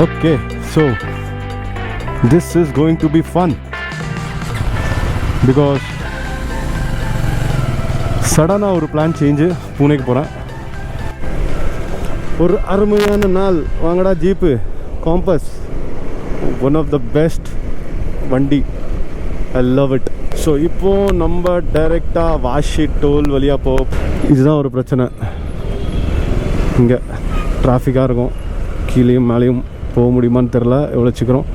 Okay, so this is going to be fun because சடனாக ஒரு plan change பூனேக்கு போகிறேன். ஒரு அருமையான நாள். வாங்கடா jeep compass, one of the best வண்டி. I love it. ஸோ இப்போது நம்ம டைரெக்டாக வாஷி டோல் வழியாக இதுதான் ஒரு பிரச்சனை. இங்கே டிராஃபிக்காக இருக்கும், கீழேயும் மேலேயும் போக முடியுமான்னு தெரில எவ்வளோ சீக்கிரம்.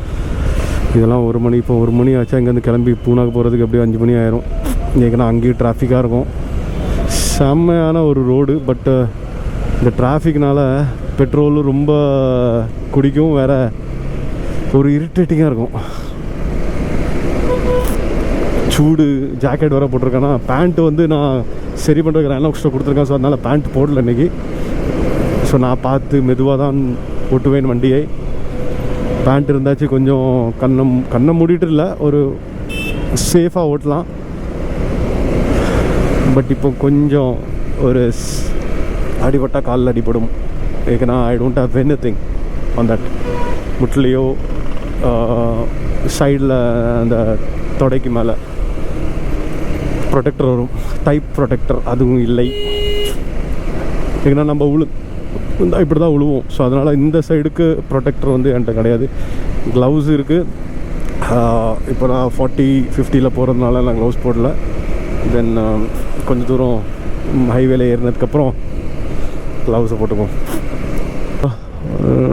இதெல்லாம் 1 மணி, இப்போ 1 மணி ஆச்சா இங்கேருந்து கிளம்பி பூனாக்கு போகிறதுக்கு எப்படியும் 5 மணி ஆயிரும். ஏன்னா அங்கேயும் டிராஃபிக்காக இருக்கும். செம்மையான ஒரு ரோடு. பட்டு இந்த டிராஃபிக்னால பெட்ரோலும் ரொம்ப குடிக்கும், வேறு ஒரு இரிட்டேட்டிங்காக இருக்கும். சூடு. ஜாக்கெட் வர போட்டிருக்கேன்னா பேண்ட்டு வந்து நான் சரி பண்ணுறதுக்கு எல்லாம் கொடுத்துருக்கேன். ஸோ அதனால் பேண்ட் போடல இன்றைக்கி. ஸோ நான் பார்த்து மெதுவாக தான் ஓட்டுவேன் வண்டியை. பேண்ட் இருந்தாச்சு கொஞ்சம் கண்ணை மூடிட்டு இல்லை, ஒரு சேஃபாக ஓட்டலாம். பட் இப்போ கொஞ்சம் ஒரு அடிபட்டால் காலில் அடிபடும். ஏன்னா I don't have anything on that. முட்லையோ சைடில் அந்த தொடைக்கு மேலே ப்ரொடெக்டர் வரும், டைப் ப்ரொடெக்டர், அதுவும் இல்லை. ஏன்னா நம்ம இப்படி தான் விழுவோம். ஸோ அதனால் இந்த சைடுக்கு ப்ரொடெக்டர் வந்து என்கிட்ட கிடையாது. க்ளவுஸ் இருக்குது. இப்போ நான் 40-50 போகிறதுனால நான் க்ளவுஸ் போடல. தென் கொஞ்சம் தூரம் ஹைவேல ஏறினதுக்கப்புறம் க்ளவுஸை போட்டுக்குவோம்.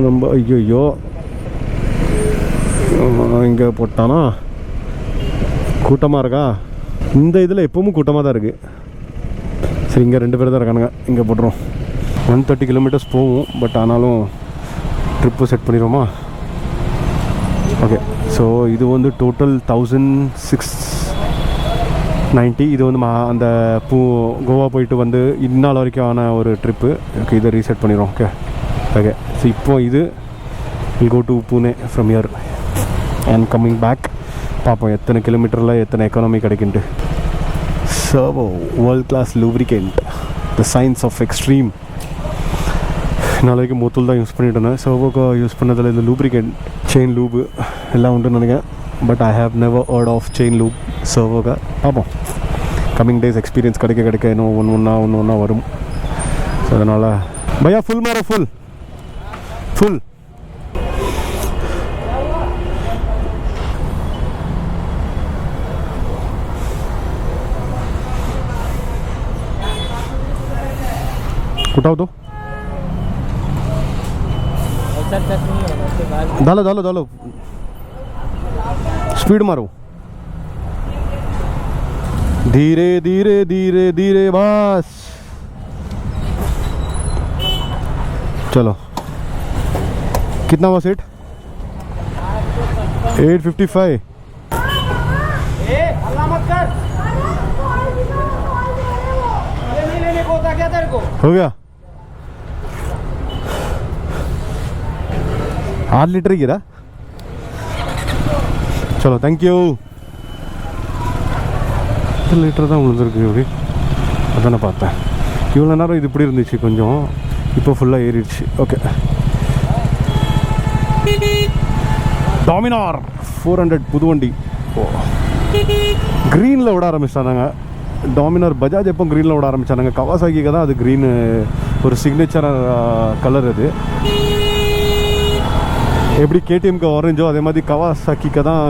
நம்ம ஐயோ இங்கே போட்டானா கூட்டமாக இருக்கா? இந்த இதில் எப்பவும் கூட்டமாக தான் இருக்குது. சரி, இங்கே 2 பேர் தான் இருக்கானுங்க, இங்கே போட்டுரும். 130 கிலோமீட்டர்ஸ் போகும். பட் ஆனாலும் ட்ரிப்பு செட் பண்ணிடுவோமா? ஓகே. ஸோ இது வந்து டோட்டல் 1690. இது வந்து அந்த கோவா போயிட்டு வந்து இந்நாள் வரைக்கும் ஆன ஒரு ட்ரிப்பு. ஓகே, இதை ரீசெட் பண்ணிடுவோம். Okay okay. ஸோ இப்போ இது will go to Pune from here and coming back. பார்ப்போம் எத்தனை கிலோமீட்டரில் எத்தனை எக்கானமி கிடைக்குன்ட்டு. Servo world class lubricant, the science of extreme. நாளைக்கு மொத்தல் தான் யூஸ் பண்ணிட்டு இருந்தேன். சர்வோக்கு யூஸ் பண்ணதில் இந்த லூப்ரிகேண்ட் செயின் லூபு எல்லாம் உண்டுன்னு நினைக்கிறேன். But I have never heard of chain lube சர்வோக்கு. பார்ப்போம், கம்மிங் டேஸ் எக்ஸ்பீரியன்ஸ் கிடைக்க இன்னும் ஒன்று ஒன்றா வரும். ஸோ அதனால் பையா ஃபுல் மாரோ ஃபுல் उठाओ दो. डालो स्पीड मारो. धीरे धीरे धीरे धीरे बस. चलो, कितना हुआ सीट? 855. हो गया. 8 लीटर गिरा. चलो, थैंक यू. लीटर தான் விழுந்துருக்கு. இப்படி அதான் நான் பார்த்தேன். இவ்வளோ நேரம் இது இப்படி இருந்துச்சு, கொஞ்சம் இப்போ ஃபுல்லாக ஏறிடுச்சு. ஓகே. டாமினார் 400 புது வண்டி. ஓ, க்ரீனில் விட ஆரம்பிச்சிட்டாங்க. டாமினார் பஜாஜ் எப்போ க்ரீனில் விட ஆரம்பித்தானுங்க. கவாசாக்கிக்கு தான் அது க்ரீனு ஒரு சிக்னேச்சர் கலர். அது எப்படி கேடிஎம்க்கு ஆரஞ்சோ அதே மாதிரி கவாசாக்கிக்கு தான்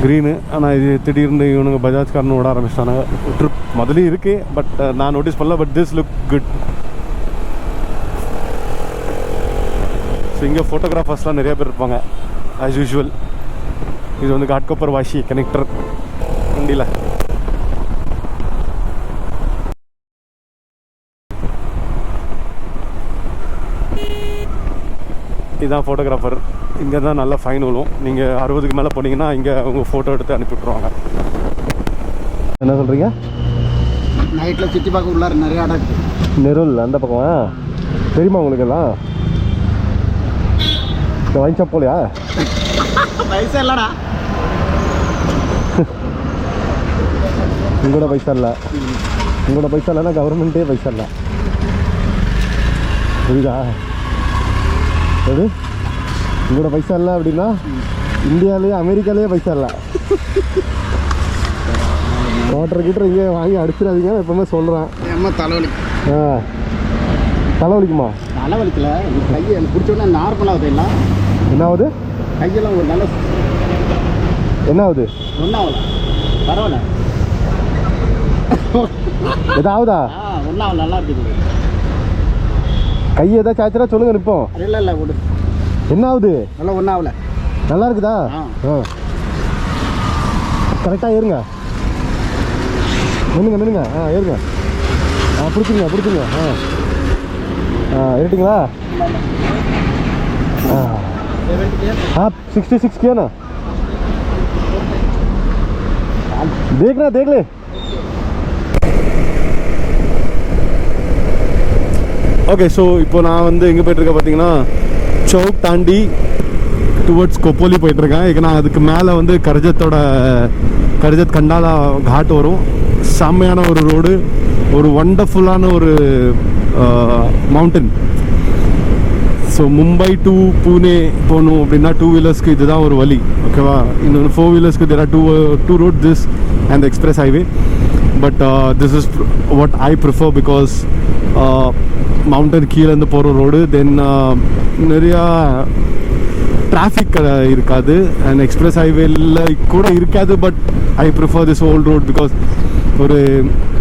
க்ரீனு. ஆனால் இது திடீர்னு இவனுங்க பஜாஜ்காரனு விட ஆரம்பிச்சிட்டானுங்க. ட்ரிப் முதலையும் இருக்குது, பட் நான் நோட்டீஸ் பண்ணல. But this look good. So இங்கே ஃபோட்டோகிராஃபர்ஸ்லாம் நிறைய பேர் இருப்பாங்க ஆஸ் யூஷுவல். இது வந்து காட்கோப்பர் வாஷி கனெக்டர் வண்டியில். இதுதான் ஃபோட்டோகிராஃபர். இங்கே தான் நல்லா ஃபைன் விழும். நீங்கள் 60க்கு மேலே போனீங்கன்னா இங்கே உங்கள் ஃபோட்டோ எடுத்து அனுப்பிவிட்ருவாங்க. என்ன சொல்கிறீங்க? நைட்டில் சுற்றி பார்க்க உள்ளார நிறைய இடம் இருக்குது. நெருள் அந்த பக்கம் தெரியுமா உங்களுக்கு எல்லாம்? வாங்கி போலையா? பைசா இல்லைடா. உங்களோட பைசா இல்லை. உங்களோட பைசா இல்லைன்னா கவர்மெண்ட்டே பைசா இல்லை. புரியுதா? எது இவ்வளோ பைசா இல்லை அப்படின்னா இந்தியாவிலேயே அமெரிக்காலேயே பைசா இல்லை. வாட்டர் கிட்ட இங்கே வாங்கி அடிச்சிடாதீங்க எப்பவுமே சொல்கிறேன். ஏமா தலைவலி. தலைவலிக்குமா? தலைவலிக்கல, கையை எனக்கு பிடிச்சோன்னா நார்மலாகுது. எல்லாம் என்ன ஆகுது? கையெல்லாம் ஒரு நல்ல என்ன ஆகுது? ஒன்றும் ஆகல, பரவாயில்ல. எதாவதா? ஒன்றும் ஆகல, நல்லா இருக்குது. கை ஏதாச்சும் ஆச்சுன்னா சொல்லுங்க நிற்போம். இல்லை இல்லை விடு. என்ன ஆகுது? நல்லா ஒன்றும் ஆகல. நல்லா இருக்குதா? கரெக்டாக ஏறுங்க, நின்னுங்க. ஏறுங்க. பிடிச்சிங்க. ஏறிட்டிங்களா? 66 किया ना. देख ले. ஓகே, ஸோ இப்போ நான் வந்து எங்கே போயிட்டுருக்கேன் பார்த்தீங்கன்னா, சௌக் தாண்டி டுவர்ட்ஸ் கொப்போலி போயிட்டுருக்கேன். ஏன்னா அதுக்கு மேலே வந்து கர்ஜத் கண்டாலா காட் வரும். செம்மையான ஒரு ரோடு, ஒரு வண்டர்ஃபுல்லான ஒரு mountain. So Mumbai to Pune போகணும் அப்படின்னா 2 வீலர்ஸ்க்கு இதுதான் ஒரு வழி. ஓகேவா? இன்னொன்று 4 வீலர்ஸ்க்கு there are two road, this and express highway. But this is what I prefer because mountain கீழேருந்து போகிற ரோடு. தென் நிறையா டிராஃபிக் இருக்காது. அண்ட் எக்ஸ்பிரஸ் ஹைவேல கூட இருக்காது. But I prefer this old road because ஒரு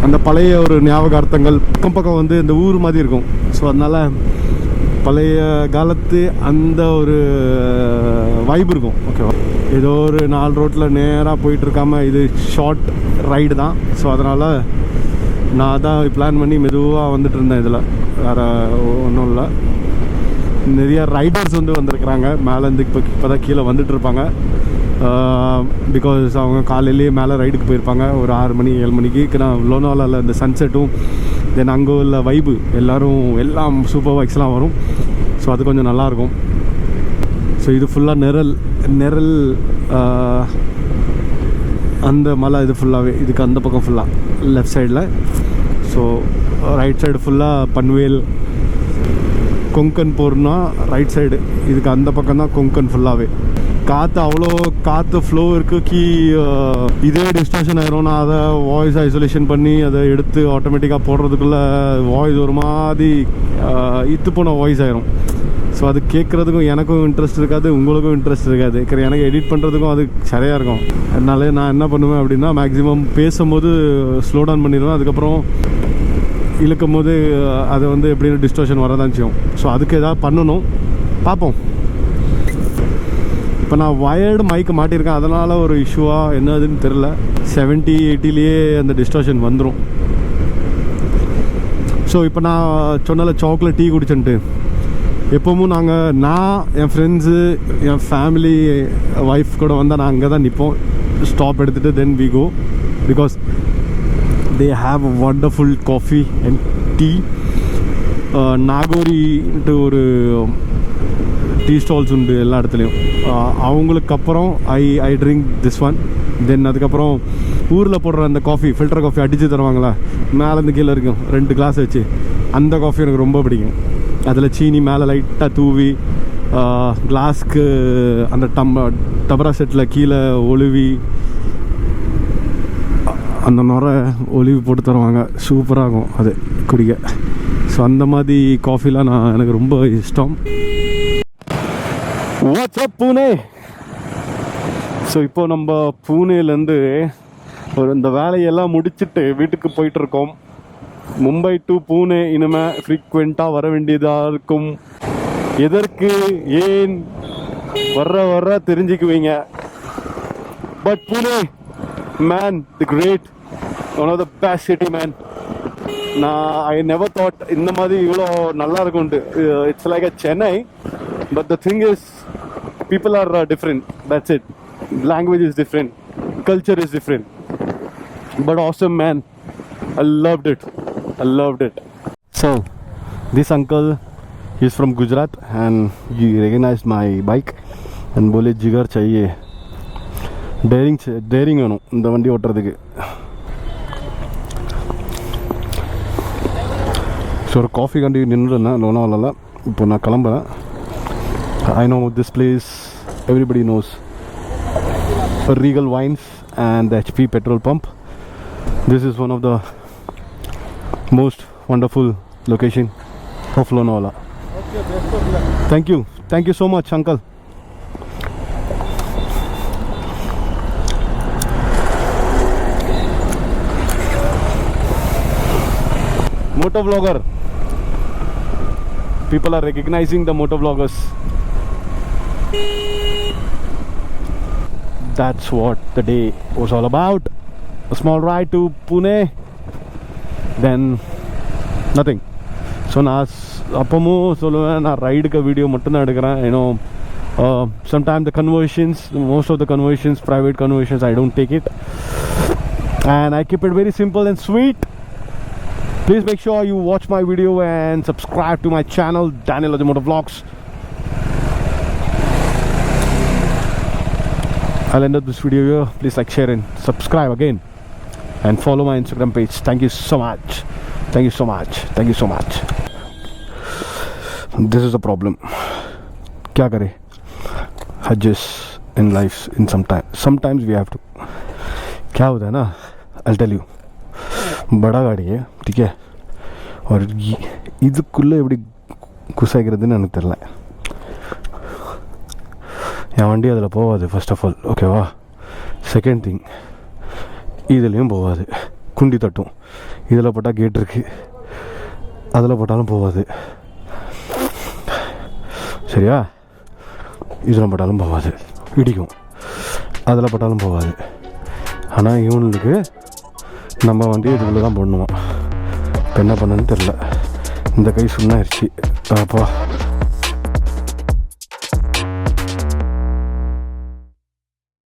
அந்த பழைய ஒரு ஞாபகார்த்தங்கள் பக்கம் வந்து இந்த ஊர் மாதிரி இருக்கும். ஸோ அதனால் பழைய காலத்து அந்த ஒரு வைப் இருக்கும். ஓகேவா? ஏதோ ஒரு 4 ரோட்டில் நேராக போயிட்டுருக்காமல் இது ஷார்ட் ரைடு தான். ஸோ அதனால் நான் தான் பிளான் பண்ணி மெதுவாக வந்துட்டு இருந்தேன். இதில் வேறு ஒன்றும் இல்லை. நிறைய ரைடர்ஸ் வந்து வந்திருக்கிறாங்க மேலேருந்து. இப்போ தான் கீழே வந்துட்டுருப்பாங்க. பிகாஸ் அவங்க காலையிலேயே மேலே ரைடுக்கு போயிருப்பாங்க ஒரு 6 மணி 7 மணிக்கு. நான் லோனாவாலாவில் இந்த சன்செட்டும் தென் அங்கே உள்ள வைபு எல்லாம் சூப்பர் பைக்ஸ்லாம் வரும். ஸோ அது கொஞ்சம் நல்லாயிருக்கும். ஸோ இது ஃபுல்லாக நிரல் அந்த மலை இது ஃபுல்லாகவே இதுக்கு அந்த பக்கம் ஃபுல்லாக லெஃப்ட் சைடில். ஸோ ரைட் சைடு ஃபுல்லாக பன்வேல் கொங்கன் போகிறனா ரைட் சைடு, இதுக்கு அந்த பக்கம் தான் கொங்கன் ஃபுல்லாகவே. காற்று ஃப்ளோ இருக்குது. இதே டிஸ்டார்ஷன் ஆயிரும். நான் அதை வாய்ஸ் ஐசோலேஷன் பண்ணி அதை எடுத்து ஆட்டோமேட்டிக்காக போடுறதுக்குள்ளே வாய்ஸ் ஒரு மாதிரி இத்து போன வாய்ஸ் ஆயிரும். ஸோ அது கேட்குறதுக்கும் எனக்கும் இன்ட்ரெஸ்ட் இருக்காது, உங்களுக்கும் இன்ட்ரெஸ்ட் இருக்காது. எனக்கு எடிட் பண்ணுறதுக்கும் அது சரியாக இருக்கும். அதனால நான் என்ன பண்ணுவேன் அப்படின்னா, மேக்ஸிமம் பேசும்போது ஸ்லோ டவுன் பண்ணிடுவேன். அதுக்கப்புறம் இழுக்கும் போது அதை வந்து எப்படின்னு டிஸ்டார்ஷன் வரதான் செய்யும். ஸோ அதுக்கு எதாவது பண்ணணும், பார்ப்போம். இப்போ நான் வயர்டு மைக்கு மாட்டியிருக்கேன், அதனால் ஒரு இஷ்யூவாக என்னதுன்னு தெரில. 70-80லேயே அந்த டிஸ்டார்ஷன் வந்துடும். ஸோ இப்போ நான் சொன்னால சாக்லேட் டீ குடிச்சுன்ட்டு எப்போவும் நான் என் ஃப்ரெண்ட்ஸு என் ஃபேமிலி ஒய்ஃப் கூட வந்தால் நான் அங்கே தான் நிற்போம். ஸ்டாப் எடுத்துகிட்டு then we go because they have a wonderful coffee and tea. நாகோரின்ட்டு ஒரு டீ ஸ்டால்ஸ் உண்டு எல்லா இடத்துலையும். அவங்களுக்கு அப்புறம் I drink this one. Then அதுக்கப்புறம் ஊரில் போடுற அந்த காஃபி, ஃபில்டர் காஃபி அடித்து தருவாங்களா, மேலேருந்து கீழே இருக்கும் 2 கிளாஸ் வச்சு, அந்த காஃபி எனக்கு ரொம்ப பிடிக்கும். அதில் சீனி மேலே லைட்டாக தூவி கிளாஸ்க்கு அந்த டபரா செட்டில் கீழே ஒழுவி அந்த நுரை ஒலிவு போட்டு தருவாங்க. சூப்பராக இருக்கும் அது குடிக்க. ஸோ அந்த மாதிரி காஃபிலாம் எனக்கு ரொம்ப இஷ்டம். What's up Pune. ஸோ இப்போ நம்ம பூனேலேருந்து இந்த வேலையெல்லாம் முடிச்சுட்டு வீட்டுக்கு போயிட்டுருக்கோம். மும்பை டு பூனே இனிமேல் ஃப்ரீக்வெண்ட்டாக வர வேண்டியதாக இருக்கும். எதற்கு ஏன் வர்ற தெரிஞ்சுக்குவீங்க. But Pune man, the great, one of the best city, man. I never thought இந்த மாதிரி இவ்வளோ நல்லா இருக்கும்ட்டு. It's like a Chennai, but the thing is people are different, that's it. Language is different, culture is different, but awesome, man. I loved it. So this uncle is from Gujarat and he recognized my bike and बोले जिगर चाहिए, daring வேணும் இந்த வண்டி ஓட்டுறதுக்கு. So ஒரு coffee கண்டி நின்றுருந்தேன் லோனாவாலாவில். இப்போ நான் கிளம்புறேன். I know this place, everybody knows. Regal Wines and the HP petrol pump. This is one of the most wonderful location of Lonavala. Thank you so much, uncle. Motovlogger. People are recognizing the motovloggers. That's what the day was all about. A small ride to Pune, then nothing. So நான் அப்பமும் சொல்லுவேன், நான் ரைடுக்கு video மட்டும்தான் எடுக்கிறேன். Sometimes the conversions, most of the conversions, private conversions, I don't take it, and I keep it very simple and sweet. Please make sure you watch my video and subscribe to my channel, Daniel Ajimoto Vlogs. I'll end up this video here. Please like, share and subscribe again, and follow my Instagram page. Thank you so much. Thank you so much. Thank you so much. This is a problem. Kya kare? Adjust in life in sometimes we have to. क्या होता है ना, I'll tell you. बड़ा गाड़ी है, ठीक है, और இதுக்குள்ளே எப்படி குசாய்க்கிறதுன்னு எனக்கு தெரில. என் வண்டி அதில் போகாது ஃபர்ஸ்ட் ஆஃப் ஆல், ஓகேவா. செகண்ட் திங், இதுலேயும் போகாது, குண்டி தட்டும். இதில் போட்டால் கேட் இருக்குது, அதில் போட்டாலும் போகாது, சரியா. இதில் போட்டாலும் போகாது, இடிக்கும். அதில் போட்டாலும் போகாது. ஆனால் இவனுக்கு நம்ம வண்டி இதுக்குள்ளே தான் போடணுமா. இப்போ என்ன பண்ணணுன்னு தெரில. இந்த கை சுண்ணாயிருச்சு. அப்பா